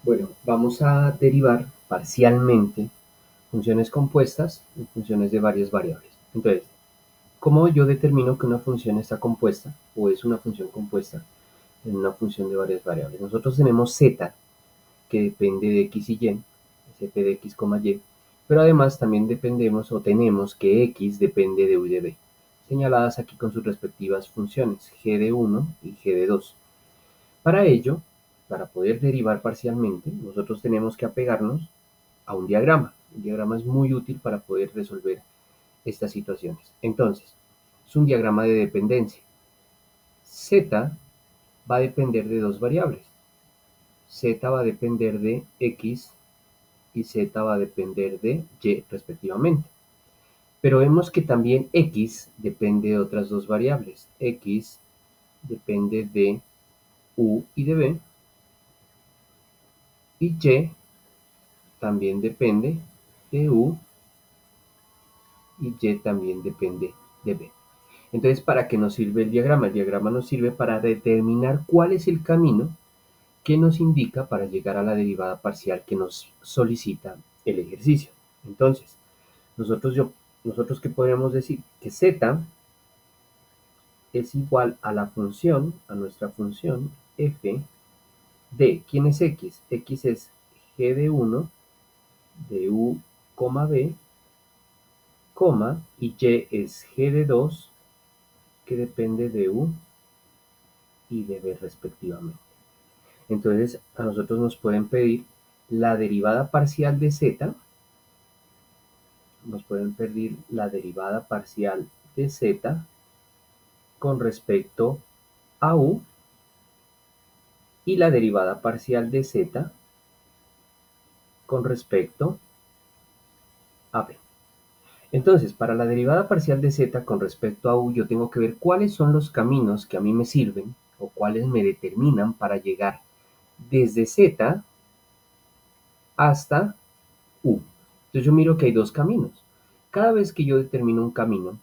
Bueno, vamos a derivar parcialmente funciones compuestas y funciones de varias variables. Entonces, ¿cómo yo determino que una función está compuesta o es una función compuesta en una función de varias variables? Nosotros tenemos z, que depende de x y y, f de x, y, pero además también dependemos o tenemos que x depende de u y de b, señaladas aquí con sus respectivas funciones, g de 1 y g de 2. Para ello, para poder derivar parcialmente, nosotros tenemos que apegarnos a un diagrama. El diagrama es muy útil para poder resolver estas situaciones. Entonces, es un diagrama de dependencia. Z va a depender de dos variables. Z va a depender de X y Z va a depender de Y respectivamente. Pero vemos que también X depende de otras dos variables. X depende de U y de B y Y también depende de U y Y también depende de B. Entonces, ¿para qué nos sirve el diagrama? El diagrama nos sirve para determinar cuál es el camino que nos indica para llegar a la derivada parcial que nos solicita el ejercicio. Entonces, nosotros ¿qué podríamos decir? Que z es igual a la función, a nuestra función f de, ¿quién es x? X es g de 1 de u, b, y y es g de 2 que depende de u y de b respectivamente. Entonces, a nosotros nos pueden pedir la derivada parcial de z, nos pueden pedir la derivada parcial de z con respecto a u y la derivada parcial de z con respecto a b. Entonces, para la derivada parcial de z con respecto a u, yo tengo que ver cuáles son los caminos que a mí me sirven o cuáles me determinan para llegar desde z hasta u. Entonces yo miro que hay dos caminos. Cada vez que yo determino un camino,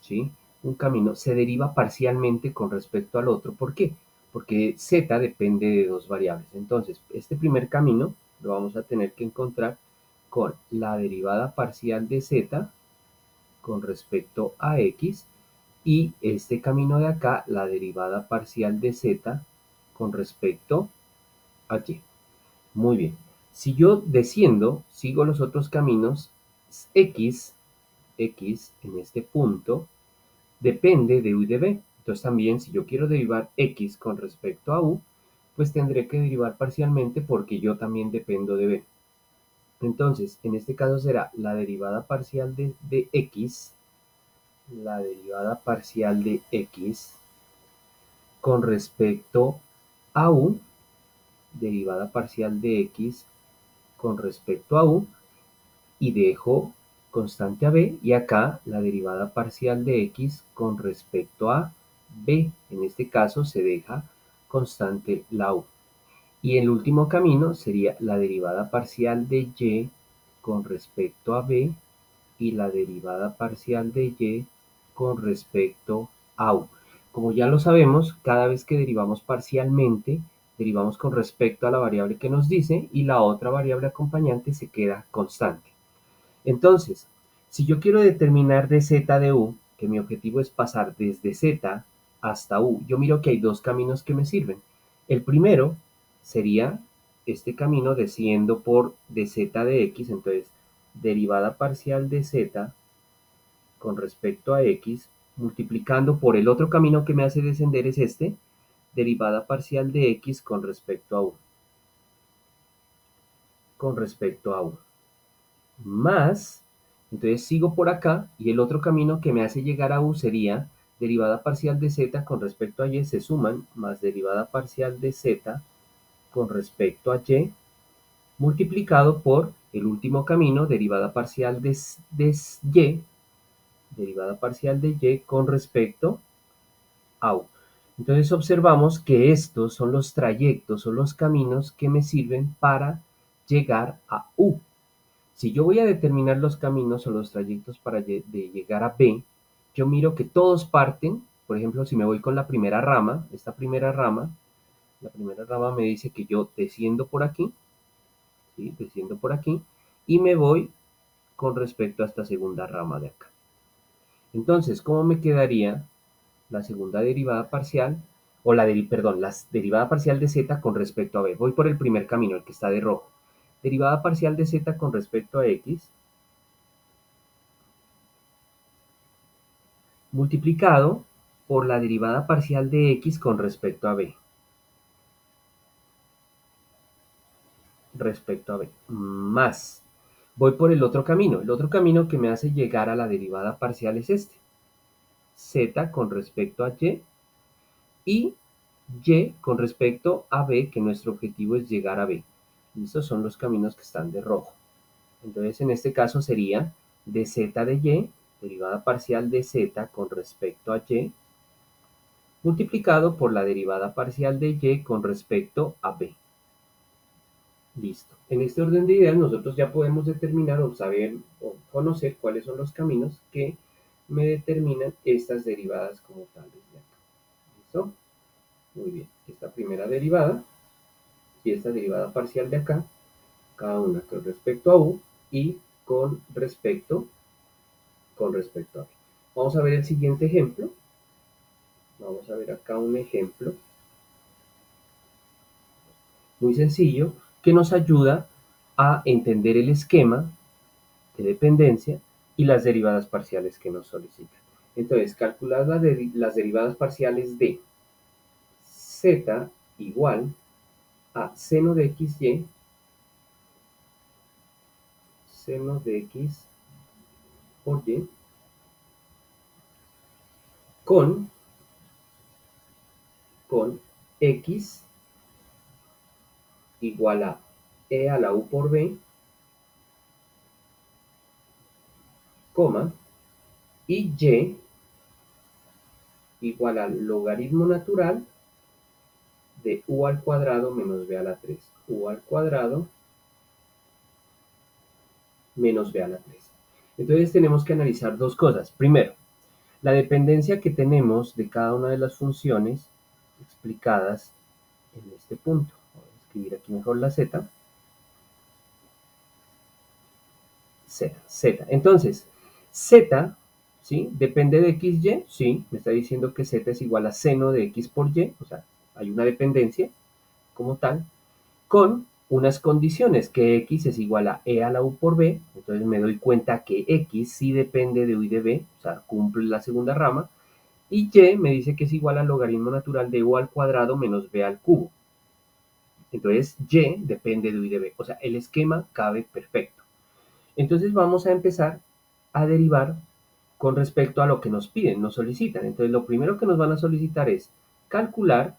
¿sí? Un camino se deriva parcialmente con respecto al otro. ¿Por qué? Porque z depende de dos variables. Entonces, este primer camino lo vamos a tener que encontrar con la derivada parcial de z con respecto a x y este camino de acá, la derivada parcial de z con respecto a y. Muy bien. Si yo desciendo, sigo los otros caminos, x en este punto depende de u y de b. Entonces también si yo quiero derivar x con respecto a u, pues tendré que derivar parcialmente porque yo también dependo de b. Entonces, en este caso será la derivada parcial de x, la derivada parcial de x con respecto a u, derivada parcial de x con respecto a u, y dejo constante a b, y acá la derivada parcial de x con respecto a b. En este caso se deja constante la u. Y el último camino sería la derivada parcial de y con respecto a b y la derivada parcial de y con respecto a u. Como ya lo sabemos, cada vez que derivamos parcialmente, derivamos con respecto a la variable que nos dice y la otra variable acompañante se queda constante. Entonces, si yo quiero determinar de z de u, que mi objetivo es pasar desde z hasta u, yo miro que hay dos caminos que me sirven. El primero sería este camino desciendo por dz de x, entonces derivada parcial de z con respecto a x, multiplicando por el otro camino que me hace descender es este, derivada parcial de x con respecto a u, con respecto a u. Más, entonces sigo por acá y el otro camino que me hace llegar a u sería derivada parcial de z con respecto a y se suman, más derivada parcial de z con respecto a y, multiplicado por el último camino, derivada parcial de y, derivada parcial de y con respecto a u. Entonces observamos que estos son los trayectos, son los caminos que me sirven para llegar a u. Si yo voy a determinar los caminos o los trayectos para de llegar a B, yo miro que todos parten, por ejemplo, si me voy con la primera rama, esta primera rama La primera rama me dice que yo desciendo por aquí, ¿sí? Desciendo por aquí y me voy con respecto a esta segunda rama de acá. Entonces, ¿cómo me quedaría la segunda derivada parcial? O perdón, la derivada parcial de z con respecto a b. Voy por el primer camino, el que está de rojo. Derivada parcial de z con respecto a x multiplicado por la derivada parcial de x con respecto a b. Más. Voy por el otro camino. El otro camino que me hace llegar a la derivada parcial es este. Z con respecto a y con respecto a b, que nuestro objetivo es llegar a b. Estos son los caminos que están de rojo. Entonces, en este caso sería de z de y, derivada parcial de z con respecto a y, multiplicado por la derivada parcial de y con respecto a b. Listo. En este orden de ideas nosotros ya podemos determinar o saber o conocer cuáles son los caminos que me determinan estas derivadas como tales de acá. ¿Listo? Muy bien. Esta primera derivada y esta derivada parcial de acá, cada una con respecto a u y con respecto a b. Vamos a ver el siguiente ejemplo. Vamos a ver acá un ejemplo muy sencillo que nos ayuda a entender el esquema de dependencia y las derivadas parciales que nos solicitan. Entonces, calcular las derivadas parciales de z igual a seno de xy, seno de x por y, con x igual a e a la u por b, coma, y igual al logaritmo natural de u al cuadrado menos b a la 3. U al cuadrado menos b a la 3. Entonces tenemos que analizar dos cosas. Primero, la dependencia que tenemos de cada una de las funciones explicadas en este punto. Voy a escribir aquí mejor la z. Z. Entonces, z, ¿sí? ¿Depende de xy? Sí, me está diciendo que z es igual a seno de x por y, o sea, hay una dependencia como tal, con unas condiciones, que x es igual a e a la u por b, entonces me doy cuenta que x sí depende de u y de b, o sea, cumple la segunda rama, y y me dice que es igual al logaritmo natural de u al cuadrado menos b al cubo. Entonces, y depende de u y de b, o sea, el esquema cabe perfecto. Entonces vamos a empezar a derivar con respecto a lo que nos piden, nos solicitan. Entonces lo primero que nos van a solicitar es calcular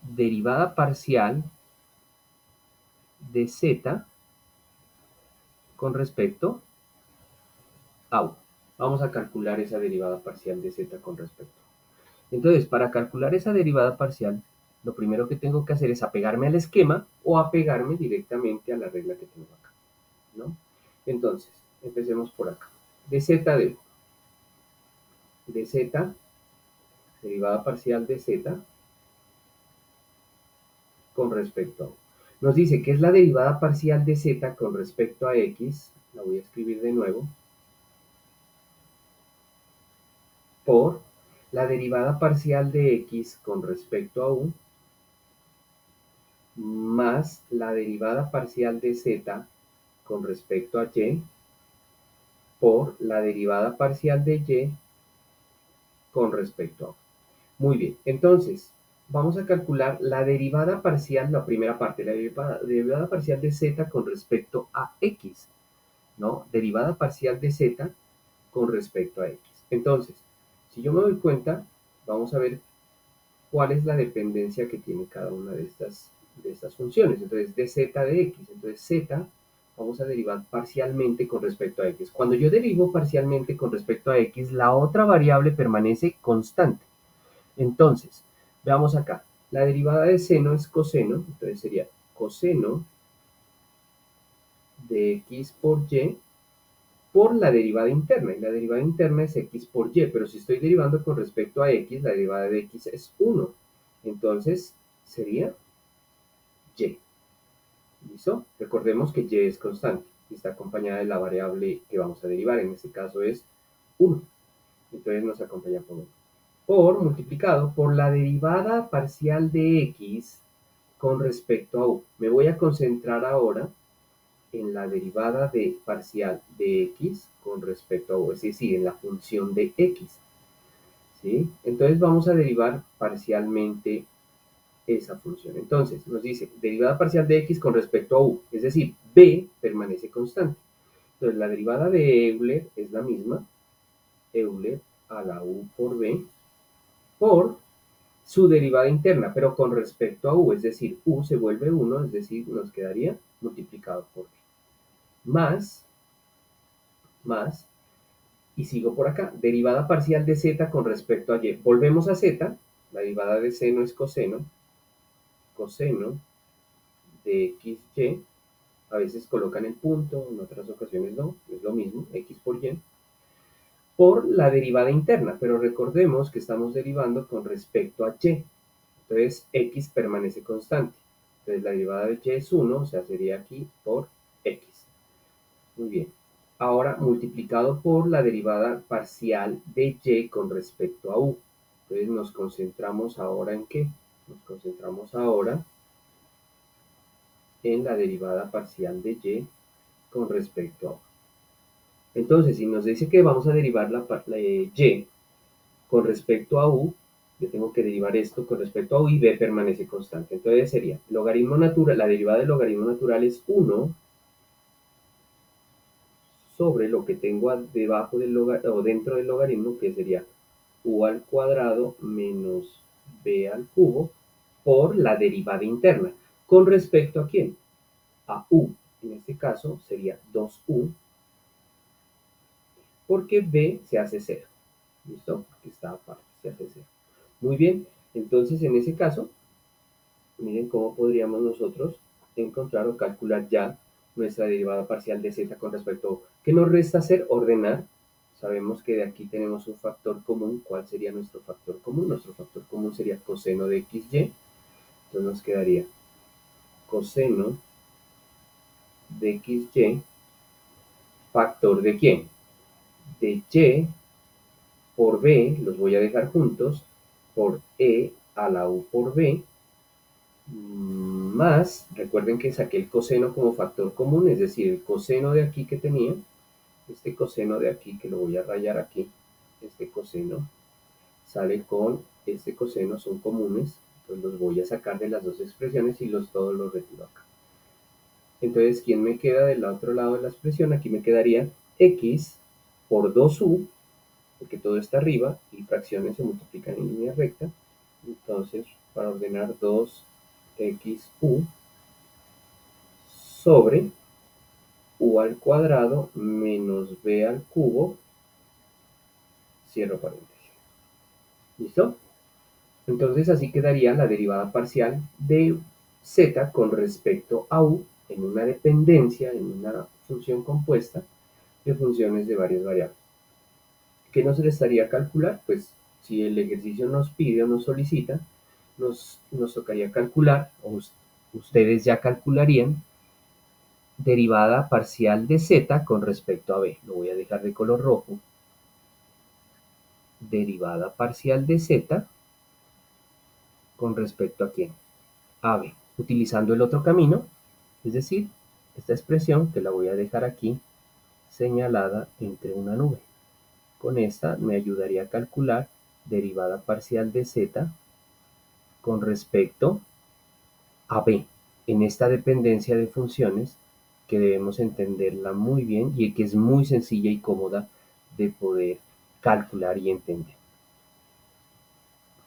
derivada parcial de z con respecto a u. Vamos a calcular esa derivada parcial de z con respecto. Entonces, para calcular esa derivada parcial, lo primero que tengo que hacer es apegarme al esquema o apegarme directamente a la regla que tengo acá, ¿no? Entonces, empecemos por acá. De z de z, derivada parcial de z con respecto a u. Nos dice que es la derivada parcial de z con respecto a x, la voy a escribir de nuevo, por la derivada parcial de x con respecto a u, más la derivada parcial de z con respecto a y, por la derivada parcial de y con respecto a u. Muy bien, entonces vamos a calcular la derivada parcial, la primera parte, la derivada parcial de z con respecto a x, ¿no? Derivada parcial de z con respecto a x. Entonces, si yo me doy cuenta, vamos a ver cuál es la dependencia que tiene cada una de estas funciones. Entonces, de z de x. Entonces, z vamos a derivar parcialmente con respecto a x. Cuando yo derivo parcialmente con respecto a x, la otra variable permanece constante. Entonces, veamos acá. La derivada de seno es coseno, entonces sería coseno de x por y por la derivada interna, y la derivada interna es x por y, pero si estoy derivando con respecto a x, la derivada de x es 1, entonces sería y. ¿Listo? Recordemos que y es constante y está acompañada de la variable que vamos a derivar, en este caso es 1, entonces nos acompaña por 1. Por multiplicado por la derivada parcial de x con respecto a u. Me voy a concentrar ahora en la derivada de parcial de x con respecto a u, es decir, en la función de x. ¿Sí? Entonces vamos a derivar parcialmente esa función. Entonces nos dice derivada parcial de x con respecto a u, es decir, b permanece constante. Entonces la derivada de Euler es la misma, Euler a la u por b, por su derivada interna, pero con respecto a u, es decir, u se vuelve 1, es decir, nos quedaría multiplicado por b. Más, y sigo por acá, derivada parcial de z con respecto a y. Volvemos a z, la derivada de seno es coseno de xy, a veces colocan el punto, en otras ocasiones no, es lo mismo, x por y, por la derivada interna, pero recordemos que estamos derivando con respecto a y, entonces x permanece constante, entonces la derivada de y es 1, o sea, sería aquí por x. Muy bien, ahora multiplicado por la derivada parcial de y con respecto a u, entonces nos concentramos ahora en ¿qué? Nos concentramos ahora en la derivada parcial de y con respecto a u. Entonces, si nos dice que vamos a derivar la y con respecto a u, yo tengo que derivar esto con respecto a u y b permanece constante. Entonces sería logaritmo natural, la derivada del logaritmo natural es 1 sobre lo que tengo debajo del o dentro del logaritmo, que sería u al cuadrado menos b al cubo por la derivada interna. ¿Con respecto a quién? A u. En este caso sería 2u porque b se hace 0. ¿Listo? Porque está aparte, se hace 0. Muy bien, entonces en ese caso, miren cómo podríamos nosotros encontrar o calcular ya nuestra derivada parcial de z con respecto a u. ¿Qué nos resta hacer? Ordenar. Sabemos que de aquí tenemos un factor común. ¿Cuál sería nuestro factor común? Nuestro factor común sería coseno de xy. Entonces nos quedaría coseno de xy, factor de ¿quién? De y por b, los voy a dejar juntos, por e a la u por b, más, recuerden que saqué el coseno como factor común, es decir, el coseno de aquí que tenía, este coseno de aquí que lo voy a rayar aquí, este coseno sale con este coseno, son comunes, entonces los voy a sacar de las dos expresiones y todos los retiro acá. Entonces, ¿quién me queda del otro lado de la expresión? Aquí me quedaría x por 2u, porque todo está arriba y fracciones se multiplican en línea recta. Entonces, para ordenar 2xu sobre u al cuadrado menos b al cubo, cierro paréntesis. ¿Listo? Entonces así quedaría la derivada parcial de z con respecto a u en una dependencia, en una función compuesta de funciones de varias variables. ¿Qué nos restaría calcular? Pues si el ejercicio nos pide o nos solicita, nos tocaría calcular, o ustedes ya calcularían, derivada parcial de z con respecto a b. Lo voy a dejar de color rojo. Derivada parcial de z con respecto a quién? A b. Utilizando el otro camino, es decir, esta expresión que la voy a dejar aquí señalada entre una nube. Con esta me ayudaría a calcular derivada parcial de z con respecto a b, en esta dependencia de funciones que debemos entenderla muy bien y que es muy sencilla y cómoda de poder calcular y entender.